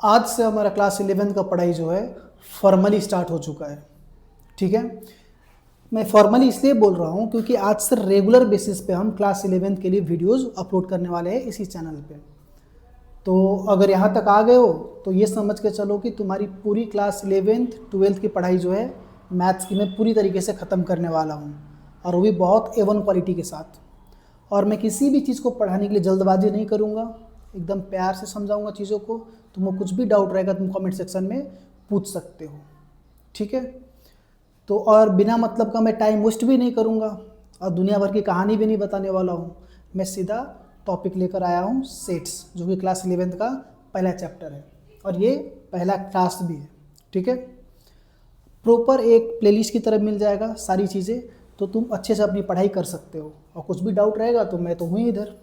आज से हमारा क्लास 11 का पढ़ाई जो है फॉर्मली स्टार्ट हो चुका है। ठीक है, मैं फॉर्मली इसलिए बोल रहा हूँ क्योंकि आज से रेगुलर बेसिस पे हम क्लास 11 के लिए वीडियोस अपलोड करने वाले हैं इसी चैनल पे। तो अगर यहाँ तक आ गए हो तो ये समझ के चलो कि तुम्हारी पूरी क्लास 11th 12th की पढ़ाई जो है मैथ्स की मैं पूरी तरीके से ख़त्म करने वाला हूँ, और वो भी बहुत A1 क्वालिटी के साथ। और मैं किसी भी चीज़ को पढ़ाने के लिए जल्दबाजी नहीं करूँगा, एकदम प्यार से समझाऊँगा चीज़ों को। तुमको कुछ भी डाउट रहेगा तुम कमेंट सेक्शन में पूछ सकते हो। ठीक है, तो और बिना मतलब का मैं टाइम वेस्ट भी नहीं करूँगा और दुनिया भर की कहानी भी नहीं बताने वाला हूँ। मैं सीधा टॉपिक लेकर आया हूँ सेट्स, जो कि क्लास 11th का पहला चैप्टर है और ये पहला क्लास भी है। ठीक है, प्रॉपर एक प्लेलिस्ट की तरह मिल जाएगा सारी चीज़ें, तो तुम अच्छे से अपनी पढ़ाई कर सकते हो। और कुछ भी डाउट रहेगा तो मैं तो हूँ इधर।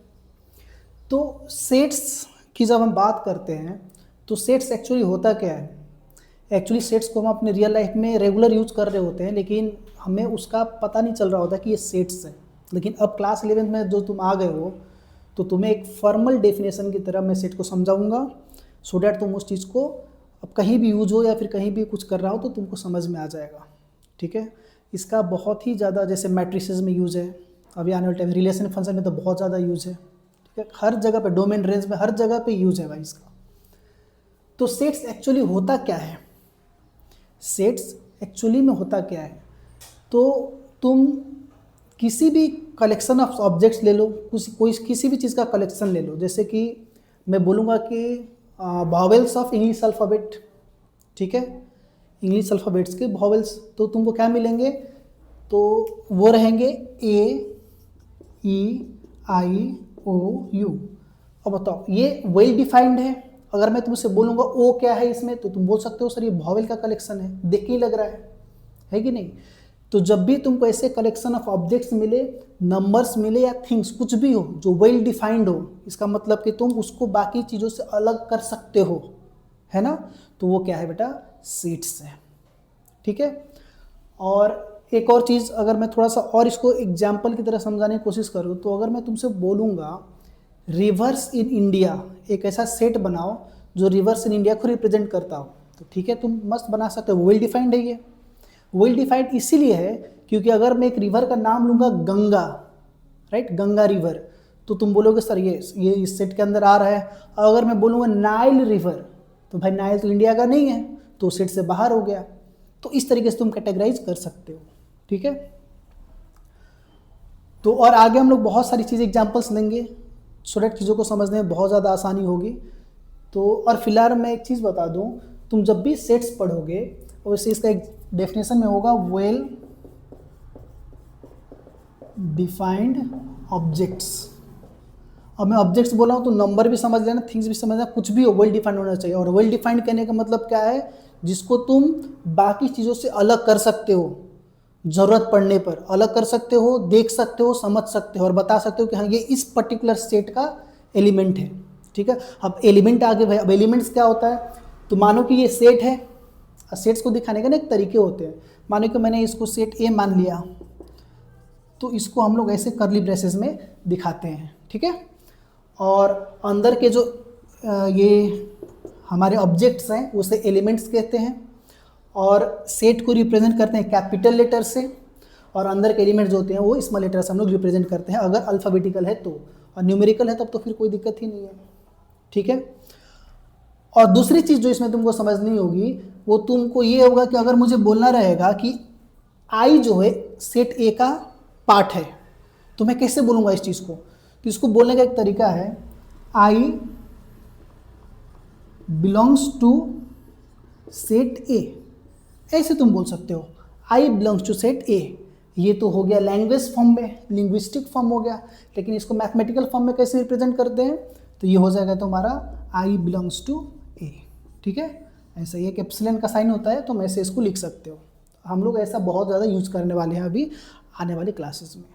तो सेट्स की जब हम बात करते हैं तो सेट्स एक्चुअली होता क्या है? एक्चुअली सेट्स को हम अपने रियल लाइफ में रेगुलर यूज़ कर रहे होते हैं, लेकिन हमें उसका पता नहीं चल रहा होता कि ये सेट्स है। लेकिन अब क्लास 11 में जो तुम आ गए हो तो तुम्हें एक फॉर्मल डेफिनेशन की तरह मैं सेट को समझाऊंगा, सो डैट तुम उस चीज़ को अब कहीं भी यूज हो या फिर कहीं भी कुछ कर रहा हो तो तुमको समझ में आ जाएगा। ठीक है, इसका बहुत ही ज़्यादा जैसे मैट्रिसेस में यूज़ है, अभी आने वाले टाइम रिलेशन फंक्शन में तो बहुत ज़्यादा यूज़ है। ठीक है, हर जगह पे डोमेन रेंज में हर जगह पे यूज़ है भाई इसका। तो सेट्स एक्चुअली होता क्या है? सेट्स एक्चुअली में होता क्या है? तो तुम किसी भी कलेक्शन ऑफ ऑब्जेक्ट्स ले लो, कोई किसी भी चीज़ का कलेक्शन ले लो। जैसे कि मैं बोलूँगा कि वॉवेल्स ऑफ इंग्लिश अल्फ़ाबेट। ठीक है, इंग्लिश अल्फ़ाबेट्स के वॉवेल्स, तो तुमको क्या मिलेंगे? तो वो रहेंगे A E I O U। अब बताओ, ये वेल डिफाइंड है। अगर मैं तुमसे बोलूँगा O क्या है इसमें, तो तुम बोल सकते हो सर ये वॉवेल का कलेक्शन है, देख के ही लग रहा है कि नहीं? तो जब भी तुमको ऐसे कलेक्शन ऑफ ऑब्जेक्ट्स मिले, नंबर्स मिले या थिंग्स, कुछ भी हो जो वेल डिफाइंड हो, इसका मतलब कि तुम उसको बाकी चीज़ों से अलग कर सकते हो, है ना? तो वो क्या है बेटा? सेट्स है। ठीक है, और एक और चीज़ अगर मैं थोड़ा सा और इसको एग्जाम्पल की तरह समझाने की कोशिश करूँ, तो अगर मैं तुमसे बोलूँगा रिवर्स इन इंडिया, एक ऐसा सेट बनाओ जो रिवर्स इन इंडिया को रिप्रेजेंट करता हो, तो ठीक है तुम मस्त बना सकते हो। वेल डिफाइंड है ये। वेल डिफाइंड इसीलिए है क्योंकि अगर मैं एक रिवर का नाम लूँगा गंगा, राइट, गंगा रिवर, तो तुम बोलोगे सर ये इस सेट के अंदर आ रहा है। और अगर मैं बोलूँगा नाइल रिवर, तो भाई नाइल तो इंडिया का नहीं है, तो सेट से बाहर हो गया। तो इस तरीके से तुम कैटेगराइज कर सकते हो। ठीक है, तो और आगे हम लोग बहुत सारी चीज़ें एग्जाम्पल्स लेंगे, सो डैट चीज़ों को समझने में बहुत ज़्यादा आसानी होगी। तो और फिलहाल मैं एक चीज़ बता दूं, तुम जब भी सेट्स पढ़ोगे वैसे इसका एक डेफिनेशन में होगा वेल डिफाइंड ऑब्जेक्ट्स। अब मैं ऑब्जेक्ट्स बोला हूँ तो नंबर भी समझ लेना, थिंग्स भी समझना, कुछ भी हो वेल डिफाइंड होना चाहिए। और वेल डिफाइंड कहने का मतलब क्या है? जिसको तुम बाकी चीज़ों से अलग कर सकते हो, ज़रूरत पड़ने पर अलग कर सकते हो, देख सकते हो, समझ सकते हो और बता सकते हो कि हाँ ये इस पर्टिकुलर सेट का एलिमेंट है। ठीक है, अब एलिमेंट आगे भाई, अब एलिमेंट्स क्या होता है? तो मानो कि ये सेट है, सेट्स को दिखाने के ना एक तरीके होते हैं। मानो कि मैंने इसको सेट ए मान लिया, तो इसको हम लोग ऐसे करली ब्रेसेस में दिखाते हैं। ठीक है, और अंदर के जो ये हमारे ऑब्जेक्ट्स हैं उसे एलिमेंट्स कहते हैं, और सेट को रिप्रेजेंट करते हैं कैपिटल लेटर से, और अंदर के एलिमेंट्स जो होते हैं वो स्मॉल लेटर से हम लोग रिप्रेजेंट करते हैं अगर अल्फ़ाबेटिकल है तो, और न्यूमेरिकल है तब तो फिर कोई दिक्कत ही नहीं है। ठीक है, और दूसरी चीज़ जो इसमें तुमको समझनी होगी वो तुमको ये होगा कि अगर मुझे बोलना रहेगा कि आई जो है सेट ए का पार्ट है, तो मैं कैसे बोलूँगा इस चीज़ को? तो इसको बोलने का एक तरीका है, आई बिलोंग्स टू सेट ए। ऐसे तुम बोल सकते हो, आई बिलोंग्स टू सेट ए। ये तो हो गया लैंग्वेज फॉर्म में, लिंग्विस्टिक फॉर्म हो गया, लेकिन इसको मैथमेटिकल फॉर्म में कैसे रिप्रेजेंट करते हैं? तो ये हो जाएगा तुम्हारा आई बिलोंग्स टू ए। ठीक है, ऐसा ही एक एप्सिलॉन का साइन होता है, तुम ऐसे इसको लिख सकते हो। हम लोग ऐसा बहुत ज़्यादा यूज़ करने वाले हैं अभी आने वाली क्लासेस में।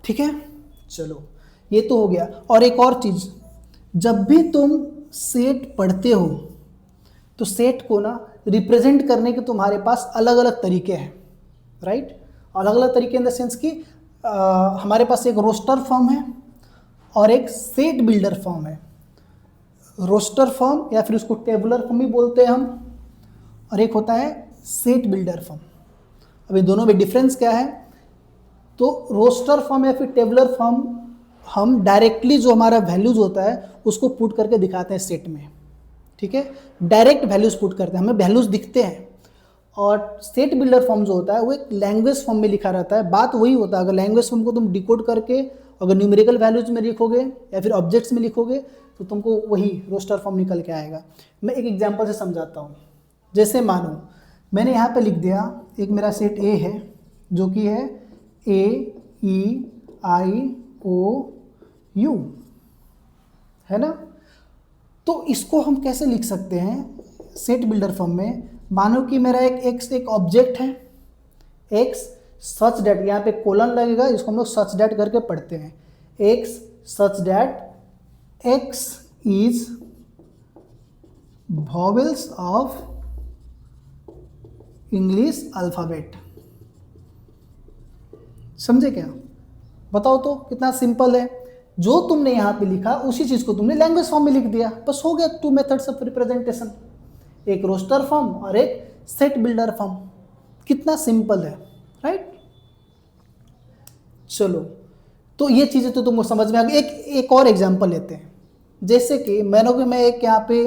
ठीक है, चलो ये तो हो गया। और एक और चीज़, जब भी तुम सेट पढ़ते हो तो सेट को ना रिप्रेजेंट करने के तुम्हारे पास अलग अलग तरीके हैं, राइट? अलग अलग तरीके इन द सेंस कि हमारे पास एक रोस्टर फॉर्म है और एक सेट बिल्डर फॉर्म है। रोस्टर फॉर्म या फिर उसको टेबुलर फॉर्म भी बोलते हैं हम, और एक होता है सेट बिल्डर फॉर्म। अभी दोनों में डिफरेंस क्या है? तो रोस्टर फॉर्म या फिर टेबुलर फॉर्म हम डायरेक्टली जो हमारा वैल्यूज होता है उसको पुट करके दिखाते हैं सेट में, ठीक है, डायरेक्ट वैल्यूज पुट करते हैं, हमें वैल्यूज दिखते हैं। और सेट बिल्डर फॉर्म जो होता है वो एक लैंग्वेज फॉर्म में लिखा रहता है। बात वही होता है, अगर लैंग्वेज फॉर्म को तुम डिकोड करके अगर न्यूमेरिकल वैल्यूज में लिखोगे या फिर ऑब्जेक्ट्स में लिखोगे तो तुमको वही रोस्टर फॉर्म निकल के आएगा। मैं एक एग्जांपल से समझाता हूँ। जैसे मानो मैंने यहाँ पे लिख दिया, एक मेरा सेट ए है जो कि है AEIOU, है ना। तो इसको हम कैसे लिख सकते हैं सेट बिल्डर फॉर्म में? मानो कि मेरा एक ऑब्जेक्ट है x सच डैट, यहाँ पे कोलन लगेगा, इसको हम लोग सच डैट करके पढ़ते हैं, x such that x is vowels of English alphabet. समझे क्या? बताओ तो कितना सिंपल है। जो तुमने यहाँ पे लिखा उसी चीज़ को तुमने लैंग्वेज फॉर्म में लिख दिया, बस हो गया। 2 मेथड्स ऑफ रिप्रेजेंटेशन, एक रोस्टर फॉर्म और एक सेट बिल्डर फॉर्म। कितना सिंपल है, राइट। चलो, तो ये चीज़ें तो तुमको समझ में आ गई। एक और एग्जांपल लेते हैं। जैसे कि मानो कि मैं एक यहाँ पे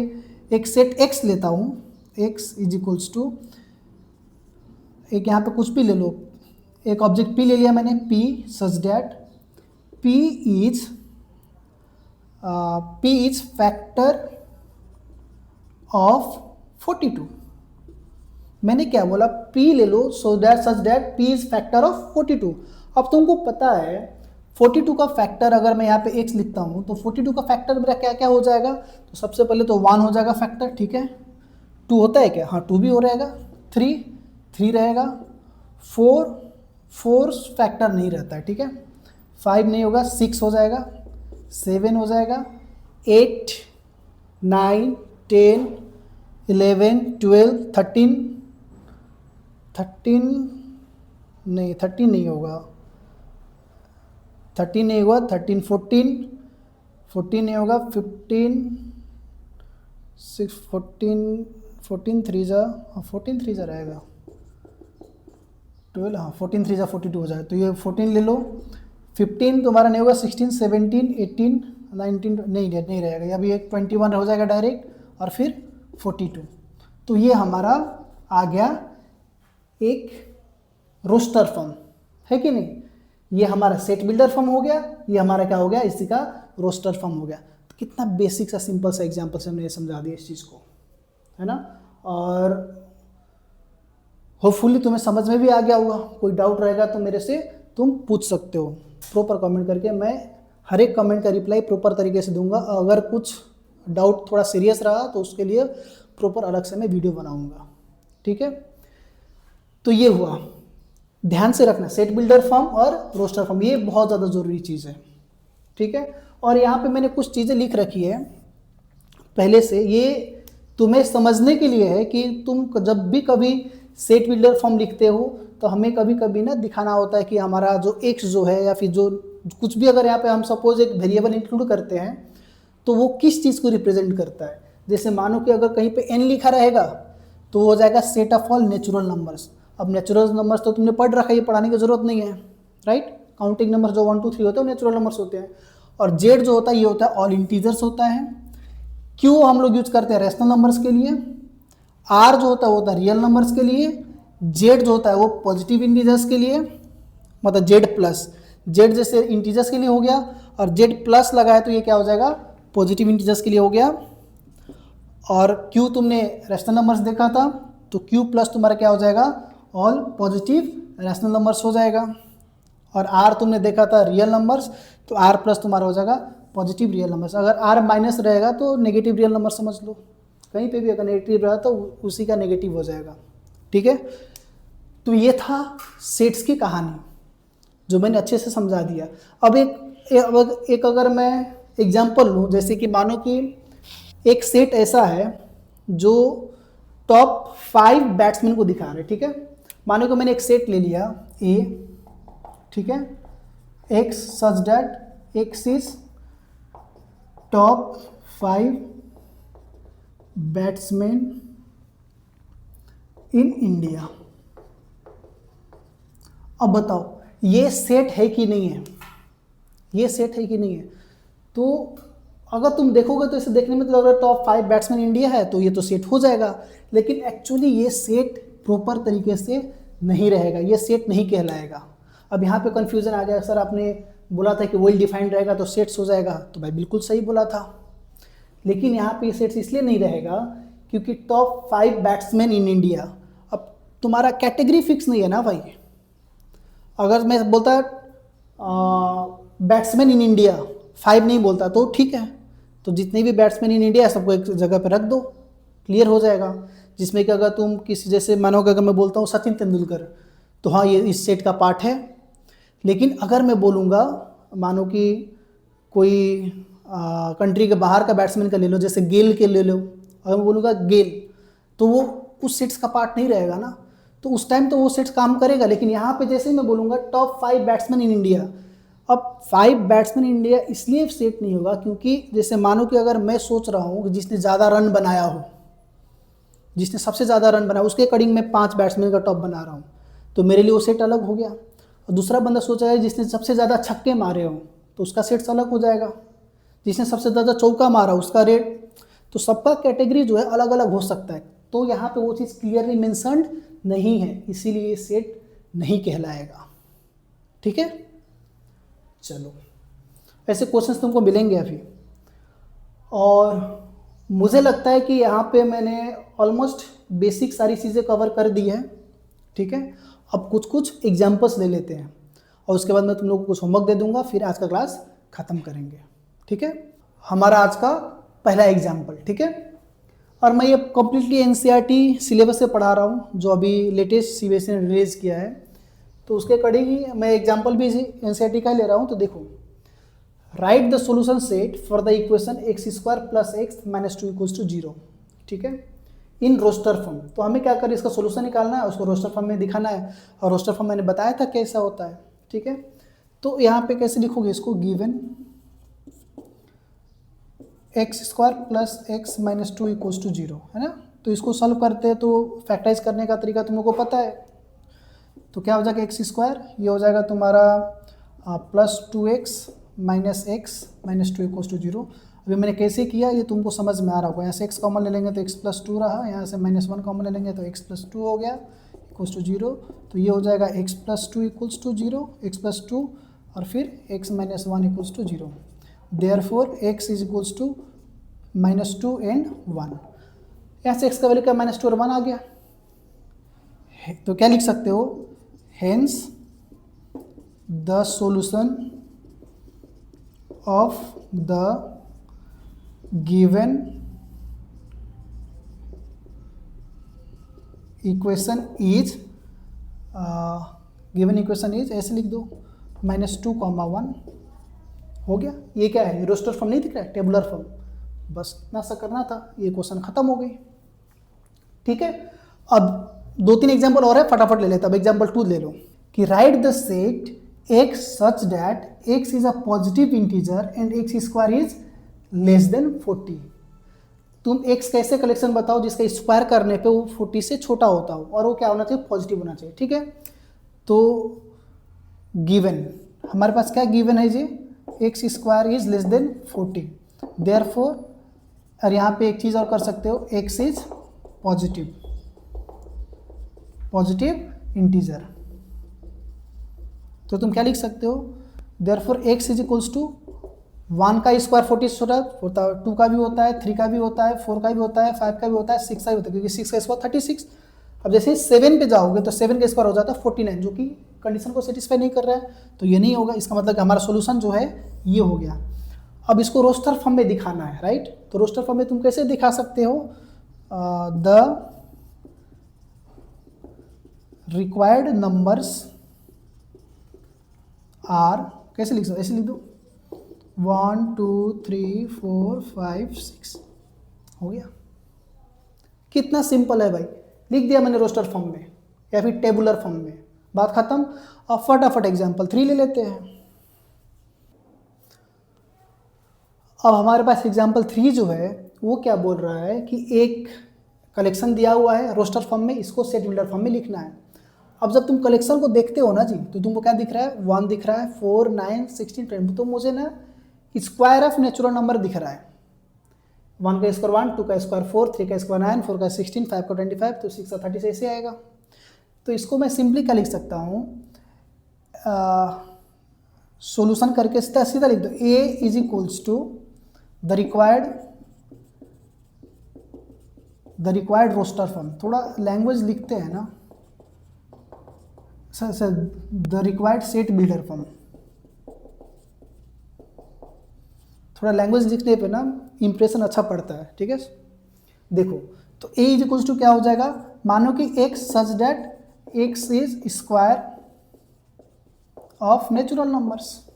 एक सेट x लेता हूँ, x इज इक्वल्स टू, एक यहाँ पे कुछ भी ले लो, एक ऑब्जेक्ट p ले लिया मैंने, p such that p is factor of 42। मैंने क्या बोला? p ले लो, so that such that p is factor of 42। अब तुमको पता है 42 का फैक्टर, अगर मैं यहाँ पे x लिखता हूँ तो 42 का फैक्टर मेरा क्या क्या हो जाएगा? तो सबसे पहले तो 1 हो जाएगा फैक्टर, ठीक है। 2 होता है क्या? हाँ, 2 भी हो रहेगा। 3 रहेगा। 4 फैक्टर नहीं रहता है, ठीक है। 5 नहीं होगा, 6 हो जाएगा, 7 हो जाएगा, 8, 9, 10, 11, 12, 13 नहीं, 13 नहीं होगा, 13 नहीं होगा, 13, 14 नहीं होगा, 15, 6, 14 3 जा, हाँ 14 3 जा रहेगा, 12, हाँ 14 3 जा 42 हो जाए, तो ये 14 ले लो। 15 तुम्हारा नहीं होगा, 16, 17, 18, 19 नहीं रहेगा, अभी एक 21 हो जाएगा डायरेक्ट, और फिर 42। तो ये हमारा आ गया एक रोस्टर फॉर्म, है कि नहीं। ये हमारा सेट बिल्डर फॉर्म हो गया, ये हमारा क्या हो गया? इसी का रोस्टर फॉर्म हो गया। तो कितना बेसिक सा सिंपल सा एग्जांपल से हमने ये समझा दिया इस चीज़ को, है ना। और होपफुली तुम्हें समझ में भी आ गया होगा। कोई डाउट रहेगा तो मेरे से तुम पूछ सकते हो प्रॉपर कमेंट करके। मैं हर एक कमेंट का रिप्लाई प्रॉपर तरीके से दूंगा। अगर कुछ डाउट थोड़ा सीरियस रहा तो उसके लिए प्रॉपर अलग से मैं वीडियो बनाऊंगा, ठीक है। तो ये हुआ, ध्यान से रखना, सेट बिल्डर फॉर्म और रोस्टर फॉर्म, ये बहुत ज़्यादा ज़रूरी चीज़ है, ठीक है। और यहाँ पे मैंने कुछ चीज़ें लिख रखी है पहले से, ये तुम्हें समझने के लिए है कि तुम जब भी कभी सेट बिल्डर फॉर्म लिखते हो तो हमें कभी कभी ना दिखाना होता है कि हमारा जो x जो है या फिर जो कुछ भी, अगर यहाँ पे हम सपोज एक वेरिएबल इंक्लूड करते हैं तो वो किस चीज़ को रिप्रेजेंट करता है। जैसे मानो कि अगर कहीं पे n लिखा रहेगा तो वो हो जाएगा set of all natural numbers. अब नेचुरल नंबर्स तो तुमने पढ़ रखा है, ये पढ़ाने की जरूरत नहीं है, राइट। काउंटिंग नंबर जो 1 2 3 होते हैं वो नेचुरल नंबर्स होते हैं। और z जो होता है ये होता है ऑल इंटीजर्स होता है। q हम लोग यूज करते हैं रेशनल नंबर्स के लिए। r जो होता है वो होता है रियल नंबर्स के लिए। z जो होता है वो पॉजिटिव इंटीजर्स के लिए, मतलब z प्लस, z जैसे इंटीजर्स के लिए हो गया, और z प्लस लगाए तो ये क्या हो जाएगा? पॉजिटिव इंटीजर्स के लिए हो गया। और q तुमने रेशनल नंबर्स देखा था तो q प्लस तुम्हारा क्या हो जाएगा? ऑल पॉजिटिव रेशनल नंबर्स हो जाएगा। और r तुमने देखा था रियल नंबर्स, तो r प्लस तुम्हारा हो जाएगा पॉजिटिव रियल नंबर्स। अगर r माइनस रहेगा तो नेगेटिव रियल नंबर समझ लो, कहीं पे भी अगर नेगेटिव रहा तो उसी का नेगेटिव हो जाएगा, ठीक है। तो ये था सेट्स की कहानी जो मैंने अच्छे से समझा दिया। अब एक अगर मैं एग्जांपल लूँ, जैसे कि मानो कि एक सेट ऐसा है जो टॉप 5 बैट्समैन को दिखा रहा है, ठीक है। मानो कि मैंने एक सेट ले लिया A, ठीक है, x such that x is top 5 batsman in India. अब बताओ ये सेट है कि नहीं है, ये सेट है कि नहीं है। तो अगर तुम देखोगे तो इसे देखने में तो लग रहा है टॉप 5 बैट्समैन इंडिया है, तो ये तो सेट हो जाएगा, लेकिन एक्चुअली ये सेट प्रॉपर तरीके से नहीं रहेगा, ये सेट नहीं कहलाएगा। अब यहाँ पे कंफ्यूजन आ गया, सर आपने बोला था कि वेल डिफाइंड रहेगा तो सेट्स हो जाएगा, तो भाई बिल्कुल सही बोला था, लेकिन यहाँ पे सेट्स इसलिए नहीं रहेगा क्योंकि टॉप 5 बैट्समैन इन इंडिया, अब तुम्हारा कैटेगरी फिक्स नहीं है ना भाई। अगर मैं बोलता बैट्समैन इन इंडिया 5 नहीं बोलता तो ठीक है, तो जितने भी बैट्समैन इन इंडिया सबको एक जगह पे रख दो, क्लियर हो जाएगा। जिसमें कि अगर तुम किसी, जैसे मानोगे अगर मैं बोलता हूँ सचिन तेंदुलकर, तो हाँ ये इस सेट का पार्ट है। लेकिन अगर मैं बोलूँगा, मानो कि कोई कंट्री के बाहर का बैट्समैन का ले लो, जैसे गेल के ले लो, अगर मैं बोलूँगा गेल, तो वो उस सेट्स का पार्ट नहीं रहेगा ना, तो उस टाइम तो वो सेट्स काम करेगा। लेकिन यहाँ पे जैसे ही मैं बोलूँगा टॉप 5 बैट्समैन इन इंडिया, अब 5 बैट्समैन इन इंडिया इसलिए सेट नहीं होगा क्योंकि जैसे मानो कि अगर मैं सोच रहा हूँ कि जिसने ज़्यादा रन बनाया हो, जिसने सबसे ज़्यादा रन बनाया, उसके अकॉर्डिंग मैं 5 बैट्समैन का टॉप बना रहा हूँ, तो मेरे लिए वो सेट अलग हो गया। और दूसरा बंदा सोचा है जिसने सबसे ज़्यादा छक्के मारे हो, तो उसका सेट्स अलग हो जाएगा। जिसने सबसे ज़्यादा चौका मारा उसका रेट, तो सबका कैटेगरी जो है अलग अलग हो सकता है। तो यहाँ पे वो चीज़ क्लियरली मेंशन्ड नहीं है, इसीलिए ये सेट नहीं कहलाएगा। ठीक है, चलो ऐसे क्वेश्चंस तुमको मिलेंगे अभी। और मुझे लगता है कि यहाँ पे मैंने ऑलमोस्ट बेसिक सारी चीज़ें कवर कर दी है। ठीक है, अब कुछ कुछ एग्जाम्पल्स ले लेते हैं और उसके बाद मैं तुम लोगों को कुछ होमवर्क दे दूंगा, फिर आज का क्लास ख़त्म करेंगे। ठीक है, हमारा आज का पहला एग्जाम्पल। ठीक है, और मैं ये कम्प्लीटली एनसीईआरटी सिलेबस से पढ़ा रहा हूँ, जो अभी लेटेस्ट सीबीएसई ने रिलीज़ किया है, तो उसके अकॉर्डिंग ही मैं एग्जाम्पल भी एनसीईआरटी का ले रहा हूँ। तो देखो, write the solution set for the equation x square plus x minus 2 equals to 0। ठीक है, इन रोस्टर फॉर्म। तो हमें क्या करें, इसका सोल्यूशन निकालना है, उसको रोस्टर फॉर्म में दिखाना है, और रोस्टर फॉर्म मैंने बताया था कैसा होता है। ठीक है, तो यहाँ पे कैसे लिखोगे इसको, given x square plus x minus 2 equals to 0, है ना। तो इसको सॉल्व करते हैं, तो फैक्टराइज करने का तरीका तुम लोग को पता है। तो क्या हो जाएगा, एक्स स्क्वायर, ये हो जाएगा तुम्हारा plus 2x minus x minus 2 equals to 0। अभी मैंने कैसे किया ये तुमको समझ में आ रहा होगा। यहाँ से x कॉमन ले लेंगे तो x प्लस 2 रहा, यहाँ से माइनस 1 कॉमन ले लेंगे तो x प्लस 2 हो गया इक्वल्स टू 0। तो ये हो जाएगा x plus 2 equals to 0, x plus 2 और फिर x minus 1 equals to 0। Therefore x is equals to minus 2 and 1। यहाँ से x का वैल्यू क्या, माइनस 2 और 1 आ गया। तो क्या लिख सकते हो, hence the solution of the given equation is, given equation is, ऐसे लिख दो, माइनस 2, 1 हो गया। ये क्या है, रोस्टर फॉर्म नहीं दिख रहा है, टेबुलर फॉर्म, बस इतना सा करना था, ये क्वेश्चन खत्म हो गई। ठीक है, अब 2-3 एग्जाम्पल और है, फटाफट ले लेता। अब एग्जाम्पल 2 ले लो कि right the set x such that x is a positive integer and x square is less than 40। तुम x कैसे कलेक्शन बताओ जिसका स्क्वायर करने पे वो 40 से छोटा होता हो और वो क्या होना चाहिए, पॉजिटिव होना चाहिए। ठीक है, तो गिवन हमारे पास क्या गिवन है जी, x square is less than 40। Therefore, और यहाँ पे एक चीज़ और कर सकते हो, x इज पॉजिटिव इंटीजर। तो तुम क्या लिख सकते हो, therefore x is equals to 1 का स्क्वायर 40 से छोटा होता है, 2 का भी होता है, 3 का भी होता है, 4 का भी होता है, 5 का भी होता है, 6 का भी होता है, क्योंकि 6 का स्क्वायर 36। अब जैसे 7 पे जाओगे तो 7 का स्क्वायर हो जाता है 49, जो कि कंडीशन को सेटिस्फाई नहीं कर रहा है, तो ये नहीं होगा। इसका मतलब कि हमारा सोल्यूशन जो है ये हो गया। अब इसको रोस्टर फॉर्म में दिखाना है, राइट। तो रोस्टर फॉर्म में तुम कैसे दिखा सकते हो, द रिक्वायर्ड नंबर्स आर, कैसे लिख सकते, ऐसे लिख दो 1 2 3 4 5 6, हो गया। कितना सिंपल है भाई, लिख दिया मैंने रोस्टर फॉर्म में या फिर टेबुलर फॉर्म में, बात खत्म। अब फटाफट एग्जांपल 3 ले लेते हैं। अब हमारे पास एग्जांपल 3 जो है वो क्या बोल रहा है कि एक कलेक्शन दिया हुआ है रोस्टर फॉर्म में, इसको सेट बिल्डर फॉर्म में लिखना है। अब जब तुम कलेक्शन को देखते हो ना जी, तो तुमको क्या दिख रहा है, 1 दिख रहा है, 4, 9, 16, 20, तो मुझे ना स्क्वायर ऑफ नेचुरल नंबर दिख रहा है। 1 का स्क्वायर 1, 2 का स्क्वायर 4, 3 का स्क्वायर 9, 4 का 16, 5 का 25, तो 6 का 30 ऐसे आएगा। तो इसको मैं सिंपली क्या लिख सकता हूँ, सॉल्यूशन करके सीधा सीधा लिख दो, A is equals to the required roster form. थोड़ा लैंग्वेज लिखते हैं ना sir, the required set builder form. थोड़ा लैंग्वेज लिखने पे ना इंप्रेशन अच्छा पड़ता है, ठीक है। देखो तो A इज इक्वल्स टू क्या हो जाएगा, मानो कि x such that x is square of natural numbers.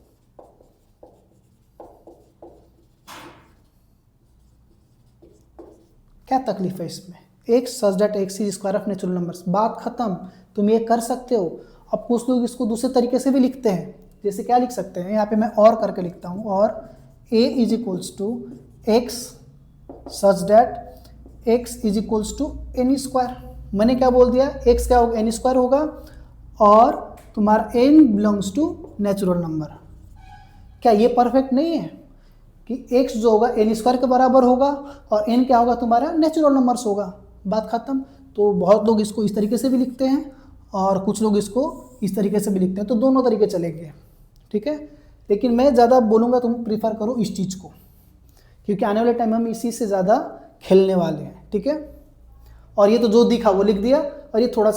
क्या तकलीफ है इसमें, x such that x is square of natural numbers, बात खत्म। तुम ये कर सकते हो। अब कुछ लोग इसको दूसरे तरीके से भी लिखते हैं, जैसे क्या लिख सकते हैं, यहाँ पे मैं और करके लिखता हूँ, और a is equals to x such that x is equals to n square. मैंने क्या बोल दिया, x क्या होगा, n स्क्वायर होगा, और तुम्हारा n belongs to natural number. क्या ये परफेक्ट नहीं है कि x जो होगा n स्क्वायर के बराबर होगा, और n क्या होगा, तुम्हारा नेचुरल नंबर्स होगा, बात खत्म। तो बहुत लोग इसको इस तरीके से भी लिखते हैं, और कुछ लोग इसको इस तरीके से भी लिखते हैं, तो दोनों तरीके चलेंगे, ठीक है। लेकिन मैं ज़्यादा बोलूँगा तुम प्रीफर करो इस चीज़ को, क्योंकि आने वाले टाइम हम इसी से ज़्यादा खेलने वाले हैं, ठीक है। और ये तो जो दिखा वो लिख दिया, और ये थोड़ा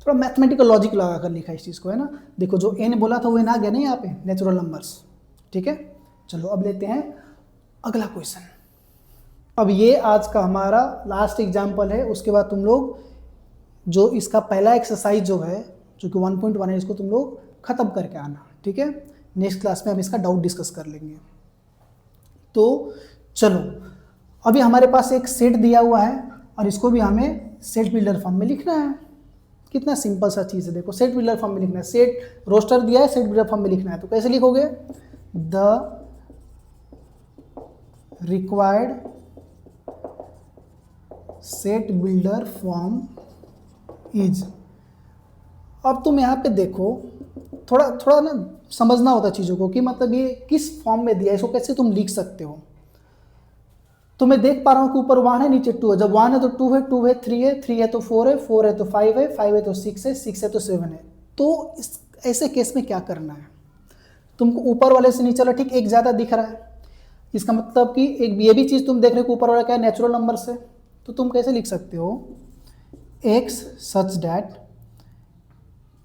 मैथमेटिकल लॉजिक लगा कर लिखा इस चीज़ को, है ना। देखो जो n बोला था वो n आ गया ना यहाँ पे, नेचुरल नंबर्स, ठीक है। चलो अब लेते हैं अगला क्वेश्चन। अब ये आज का हमारा लास्ट एग्जाम्पल है, उसके बाद तुम लोग जो इसका पहला एक्सरसाइज जो है, जो कि 1.1 है, इसको तुम लोग ख़त्म करके आना, ठीक है। नेक्स्ट क्लास में हम इसका डाउट डिस्कस कर लेंगे। तो चलो, अभी हमारे पास एक सेट दिया हुआ है, और इसको भी हमें सेट बिल्डर फॉर्म में लिखना है। कितना सिंपल सा चीज़ है, देखो सेट बिल्डर फॉर्म में लिखना है, सेट रोस्टर दिया है, सेट बिल्डर फॉर्म में लिखना है। तो कैसे लिखोगे, the required set builder form is. अब तुम यहाँ पे देखो, थोड़ा ना समझना होता है चीज़ों को, कि मतलब ये किस फॉर्म में दिया है, इसको कैसे तुम लिख सकते हो। तो मैं देख पा रहा हूँ कि ऊपर 1 है, नीचे 2 है। जब 1 है तो 2 है, 2 है 3 है, 3 है तो 4 है, 4 है तो 5 है, 5 है तो 6 है, 6 है तो 7 है। तो ऐसे केस में क्या करना है, तुमको ऊपर वाले से नीचे वाला ठीक एक ज़्यादा दिख रहा है, इसका मतलब कि एक ये भी चीज़ तुम देख रहे हो, ऊपर वाला क्या है, नेचुरल नंबर से। तो तुम कैसे लिख सकते हो, x such that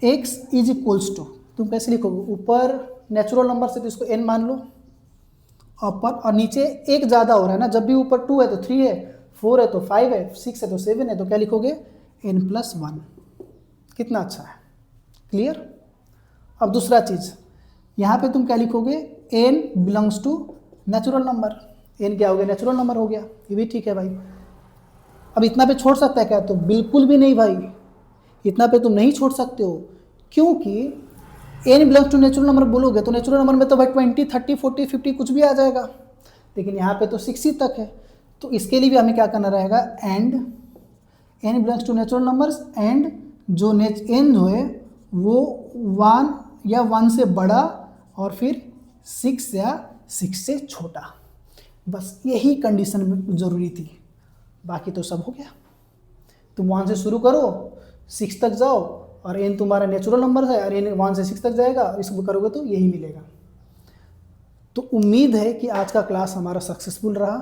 x is equals to, तुम कैसे लिखोगे, ऊपर नेचुरल नंबर से तो इसको n मान लो, ऊपर और नीचे एक ज़्यादा हो रहा है ना, जब भी ऊपर 2 है तो 3 है, 4 है तो 5 है, 6 है तो 7 है, तो क्या लिखोगे, n+1। कितना अच्छा है, क्लियर। अब दूसरा चीज़, यहाँ पे तुम क्या लिखोगे, n belongs to natural number. n क्या हो गया, नेचुरल नंबर हो गया, ये भी ठीक है भाई। अब इतना पे छोड़ सकता है क्या, तो बिल्कुल भी नहीं भाई, इतना पे तुम नहीं छोड़ सकते हो, क्योंकि n belongs to natural number बोलोगे तो नेचुरल नंबर में तो भाई 20, 30, 40, 50 कुछ भी आ जाएगा, लेकिन यहाँ पे तो 60 तक है। तो इसके लिए भी हमें क्या करना रहेगा, and n belongs to natural numbers, and जो n जो है वो 1 या 1 से बड़ा, और फिर 6 या 6 से छोटा। बस यही कंडीशन ज़रूरी थी, बाकी तो सब हो गया। तुम 1 से शुरू करो, 6 तक जाओ, और n तुम्हारा नेचुरल नंबर है, और n 1 से 6 तक जाएगा, इसको करोगे तो यही मिलेगा। तो उम्मीद है कि आज का क्लास हमारा सक्सेसफुल रहा,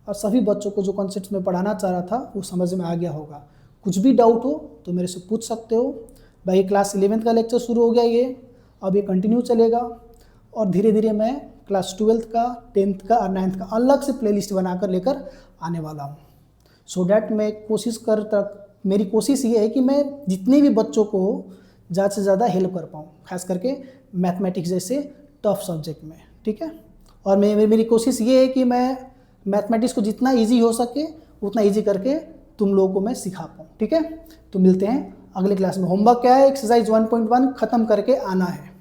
और सभी बच्चों को जो कॉन्सेप्ट में पढ़ाना चाह रहा था वो समझ में आ गया होगा। कुछ भी डाउट हो तो मेरे से पूछ सकते हो भाई। क्लास 11th का लेक्चर शुरू हो गया, ये अब ये कंटिन्यू चलेगा, और धीरे धीरे मैं क्लास 12th का, 10th का और 9th का अलग से प्लेलिस्ट बनाकर लेकर आने वाला हूँ। सो डैट मैं मेरी कोशिश ये है कि मैं जितने भी बच्चों को ज़्यादा से ज़्यादा हेल्प कर पाऊँ, खास करके मैथमेटिक्स जैसे टफ सब्जेक्ट में, ठीक है। और मेरी कोशिश ये है कि मैं मैथमेटिक्स को जितना इजी हो सके उतना इजी करके तुम लोगों को मैं सिखा पाऊँ, ठीक है। तो मिलते हैं अगले क्लास में। होमवर्क क्या है, एक्सरसाइज 1.1 ख़त्म करके आना है।